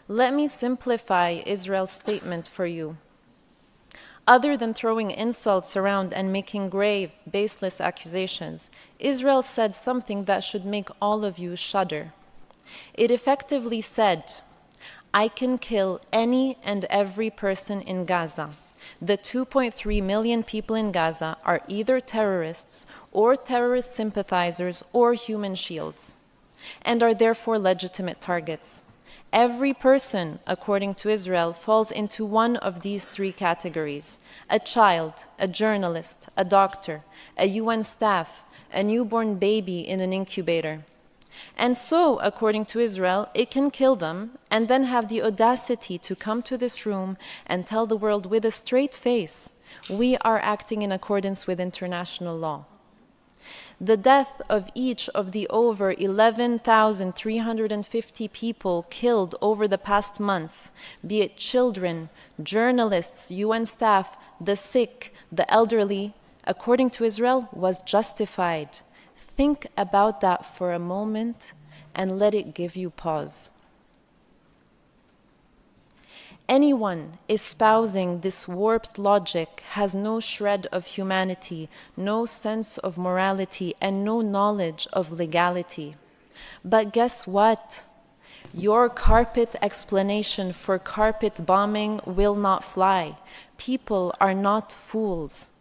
Let me simplify Israel's statement for you. Other than throwing insults around and making grave, baseless accusations, Israel said something that should make all of you shudder. It effectively said, I can kill any and every person in Gaza. The 2.3 million people in Gaza are either terrorists or terrorist sympathizers or human shields, and are therefore legitimate targets. Every person, according to Israel, falls into one of these three categories: a child, a journalist, a doctor, a UN staff, a newborn baby in an incubator. And so, according to Israel, it can kill them and then have the audacity to come to this room and tell the world with a straight face, we are acting in accordance with international law. The death of each of the over 11,350 people killed over the past month, be it children, journalists, UN staff, the sick, the elderly, according to Israel, was justified. Think about that for a moment and let it give you pause. Anyone espousing this warped logic has no shred of humanity, no sense of morality, and no knowledge of legality. But guess what? Your carpet explanation for carpet bombing will not fly. People are not fools.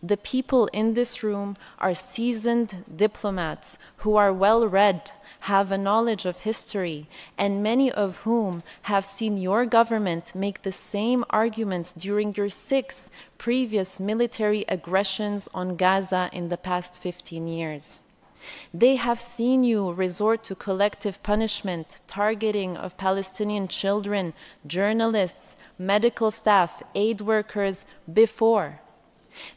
The people in this room are seasoned diplomats who are well-read, have a knowledge of history, and many of whom have seen your government make the same arguments during your 6 previous military aggressions on Gaza in the past 15 years. They have seen you resort to collective punishment, targeting of Palestinian children, journalists, medical staff, aid workers before.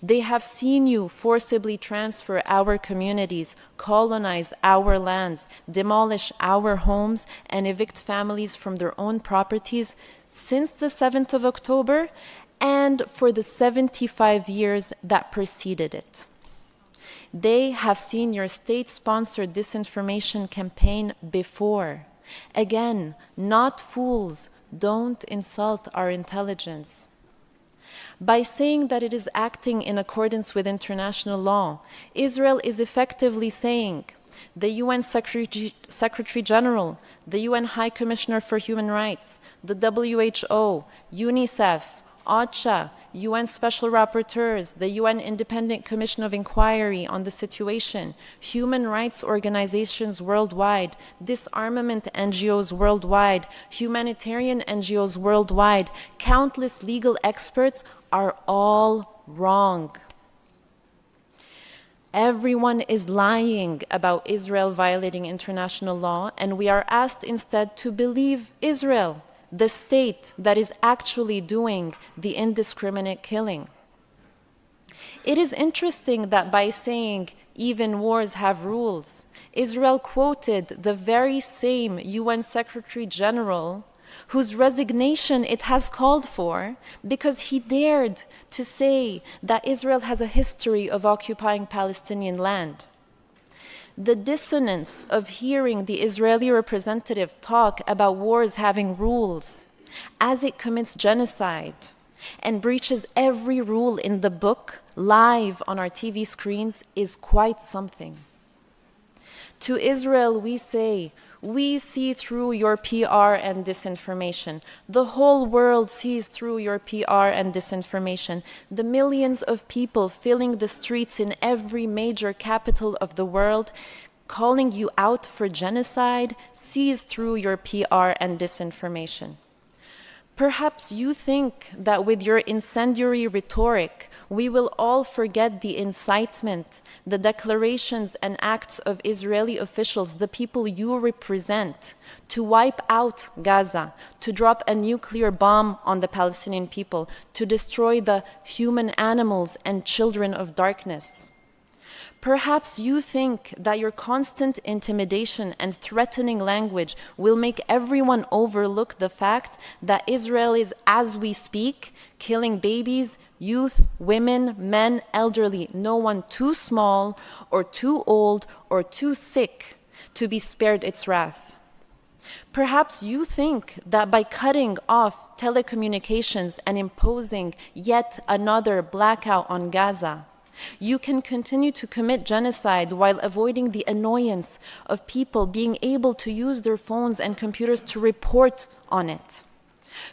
They have seen you forcibly transfer our communities, colonize our lands, demolish our homes, and evict families from their own properties since the 7th of October and for the 75 years that preceded it. They have seen your state-sponsored disinformation campaign before. Again, not fools, don't insult our intelligence. By saying that it is acting in accordance with international law, Israel is effectively saying the UN Secretary General, the UN High Commissioner for Human Rights, the WHO, UNICEF, OCHA, UN Special Rapporteurs, the UN Independent Commission of Inquiry on the Situation, human rights organizations worldwide, disarmament NGOs worldwide, humanitarian NGOs worldwide, countless legal experts are all wrong. Everyone is lying about Israel violating international law, and we are asked instead to believe Israel, the state that is actually doing the indiscriminate killing. It is interesting that by saying even wars have rules, Israel quoted the very same UN Secretary General whose resignation it has called for because he dared to say that Israel has a history of occupying Palestinian land. The dissonance of hearing the Israeli representative talk about wars having rules as it commits genocide and breaches every rule in the book live on our TV screens is quite something. To Israel we say, we see through your PR and disinformation. The whole world sees through your PR and disinformation. The millions of people filling the streets in every major capital of the world, calling you out for genocide, sees through your PR and disinformation. Perhaps you think that with your incendiary rhetoric, we will all forget the incitement, the declarations and acts of Israeli officials, the people you represent, to wipe out Gaza, to drop a nuclear bomb on the Palestinian people, to destroy the human animals and children of darkness. Perhaps you think that your constant intimidation and threatening language will make everyone overlook the fact that Israel is, as we speak, killing babies, youth, women, men, elderly, no one too small or too old or too sick to be spared its wrath. Perhaps you think that by cutting off telecommunications and imposing yet another blackout on Gaza, you can continue to commit genocide while avoiding the annoyance of people being able to use their phones and computers to report on it.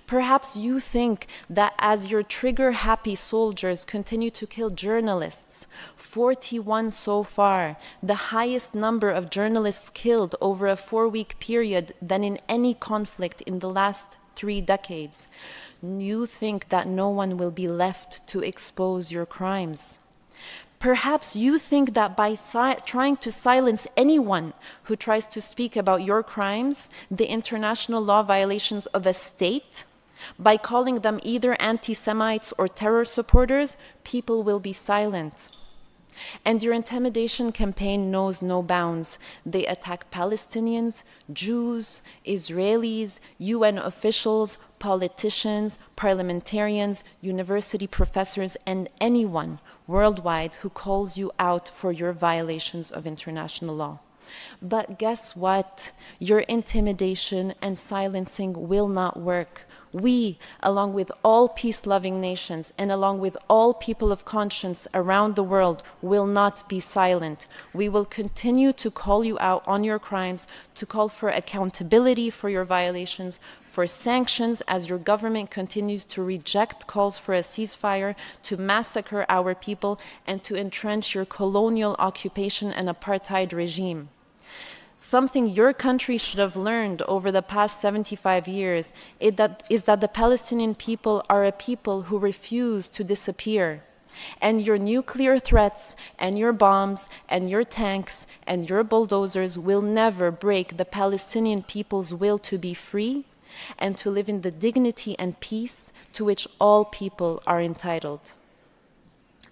Perhaps you think that as your trigger-happy soldiers continue to kill journalists, 41 so far, the highest number of journalists killed over a 4-week period than in any conflict in the last 3 decades, you think that no one will be left to expose your crimes. Perhaps you think that by trying to silence anyone who tries to speak about your crimes, the international law violations of a state, by calling them either anti-Semites or terror supporters, people will be silent. And your intimidation campaign knows no bounds. They attack Palestinians, Jews, Israelis, UN officials, politicians, parliamentarians, university professors, and anyone worldwide who calls you out for your violations of international law. But guess what? Your intimidation and silencing will not work. We, along with all peace-loving nations and along with all people of conscience around the world, will not be silent. We will continue to call you out on your crimes, to call for accountability for your violations, for sanctions as your government continues to reject calls for a ceasefire, to massacre our people, and to entrench your colonial occupation and apartheid regime. Something your country should have learned over the past 75 years is that the Palestinian people are a people who refuse to disappear. And your nuclear threats and your bombs and your tanks and your bulldozers will never break the Palestinian people's will to be free and to live in the dignity and peace to which all people are entitled.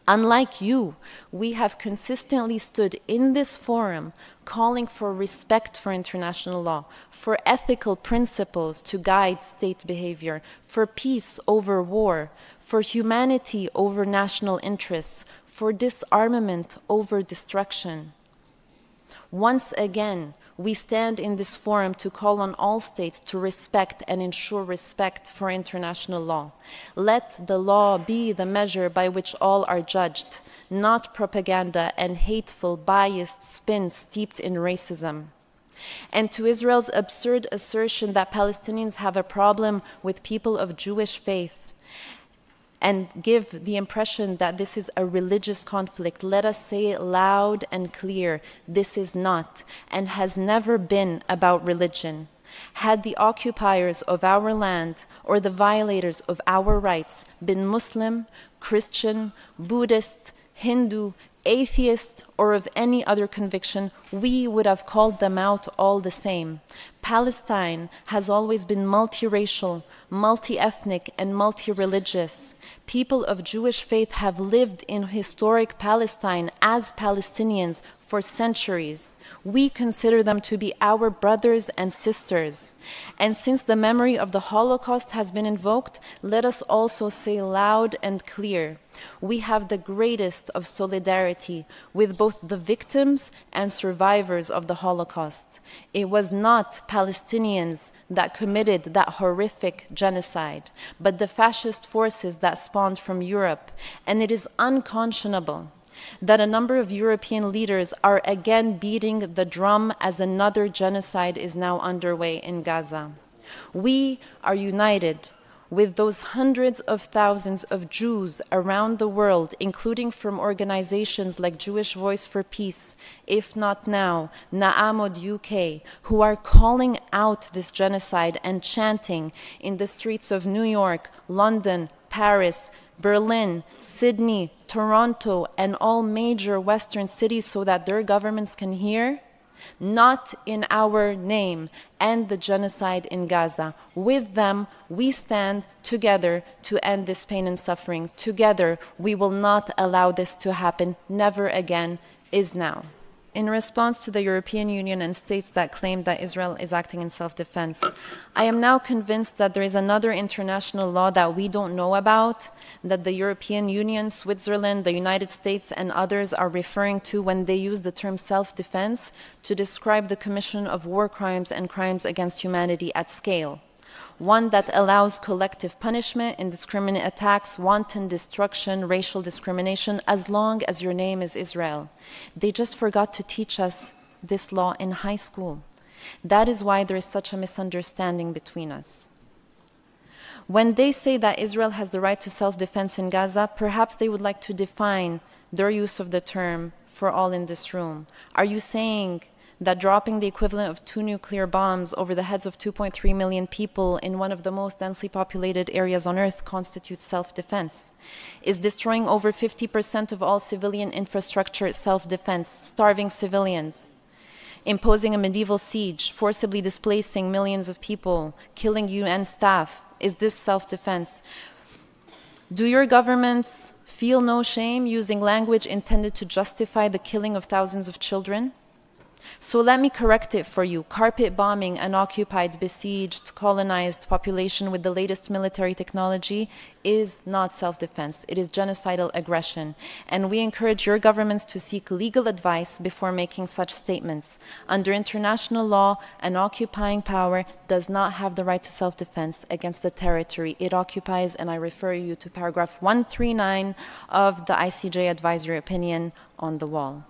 Unlike you, we have consistently stood in this forum calling for respect for international law, for ethical principles to guide state behavior, for peace over war, for humanity over national interests, for disarmament over destruction. Once again, we stand in this forum to call on all states to respect and ensure respect for international law. Let the law be the measure by which all are judged, not propaganda and hateful, biased spin steeped in racism. And to Israel's absurd assertion that Palestinians have a problem with people of Jewish faith, and give the impression that this is a religious conflict, let us say loud and clear, this is not and has never been about religion. Had the occupiers of our land or the violators of our rights been Muslim, Christian, Buddhist, Hindu, atheist, or of any other conviction, we would have called them out all the same. Palestine has always been multiracial, multi-ethnic, and multi-religious. People of Jewish faith have lived in historic Palestine as Palestinians for centuries. We consider them to be our brothers and sisters. And since the memory of the Holocaust has been invoked, let us also say loud and clear, we have the greatest of solidarity with both the victims and survivors of the Holocaust. It was not Palestinians that committed that horrific genocide, but the fascist forces that spawned from Europe. And it is unconscionable that a number of European leaders are again beating the drum as another genocide is now underway in Gaza. We are united with those hundreds of thousands of Jews around the world, including from organizations like Jewish Voice for Peace, If Not Now, Na'amod UK, who are calling out this genocide and chanting in the streets of New York, London, Paris, Berlin, Sydney, Toronto, and all major Western cities so that their governments can hear. Not in our name, and the genocide in Gaza. With them, we stand together to end this pain and suffering. Together, we will not allow this to happen. Never again is now. In response to the European Union and states that claim that Israel is acting in self-defense, I am now convinced that there is another international law that we don't know about, that the European Union, Switzerland, the United States, and others are referring to when they use the term self-defense to describe the commission of war crimes and crimes against humanity at scale. One that allows collective punishment, indiscriminate attacks, wanton destruction, racial discrimination, as long as your name is Israel. They just forgot to teach us this law in high school. That is why there is such a misunderstanding between us. When they say that Israel has the right to self-defense in Gaza, perhaps they would like to define their use of the term for all in this room. Are you saying that dropping the equivalent of 2 nuclear bombs over the heads of 2.3 million people in one of the most densely populated areas on Earth constitutes self-defense? Is destroying over 50% of all civilian infrastructure self-defense, starving civilians, imposing a medieval siege, forcibly displacing millions of people, killing UN staff? Is this self-defense? Do your governments feel no shame using language intended to justify the killing of thousands of children? So let me correct it for you. Carpet bombing an occupied, besieged, colonized population with the latest military technology is not self-defense. It is genocidal aggression. And we encourage your governments to seek legal advice before making such statements. Under international law, an occupying power does not have the right to self-defense against the territory it occupies, and I refer you to paragraph 139 of the ICJ advisory opinion on the wall.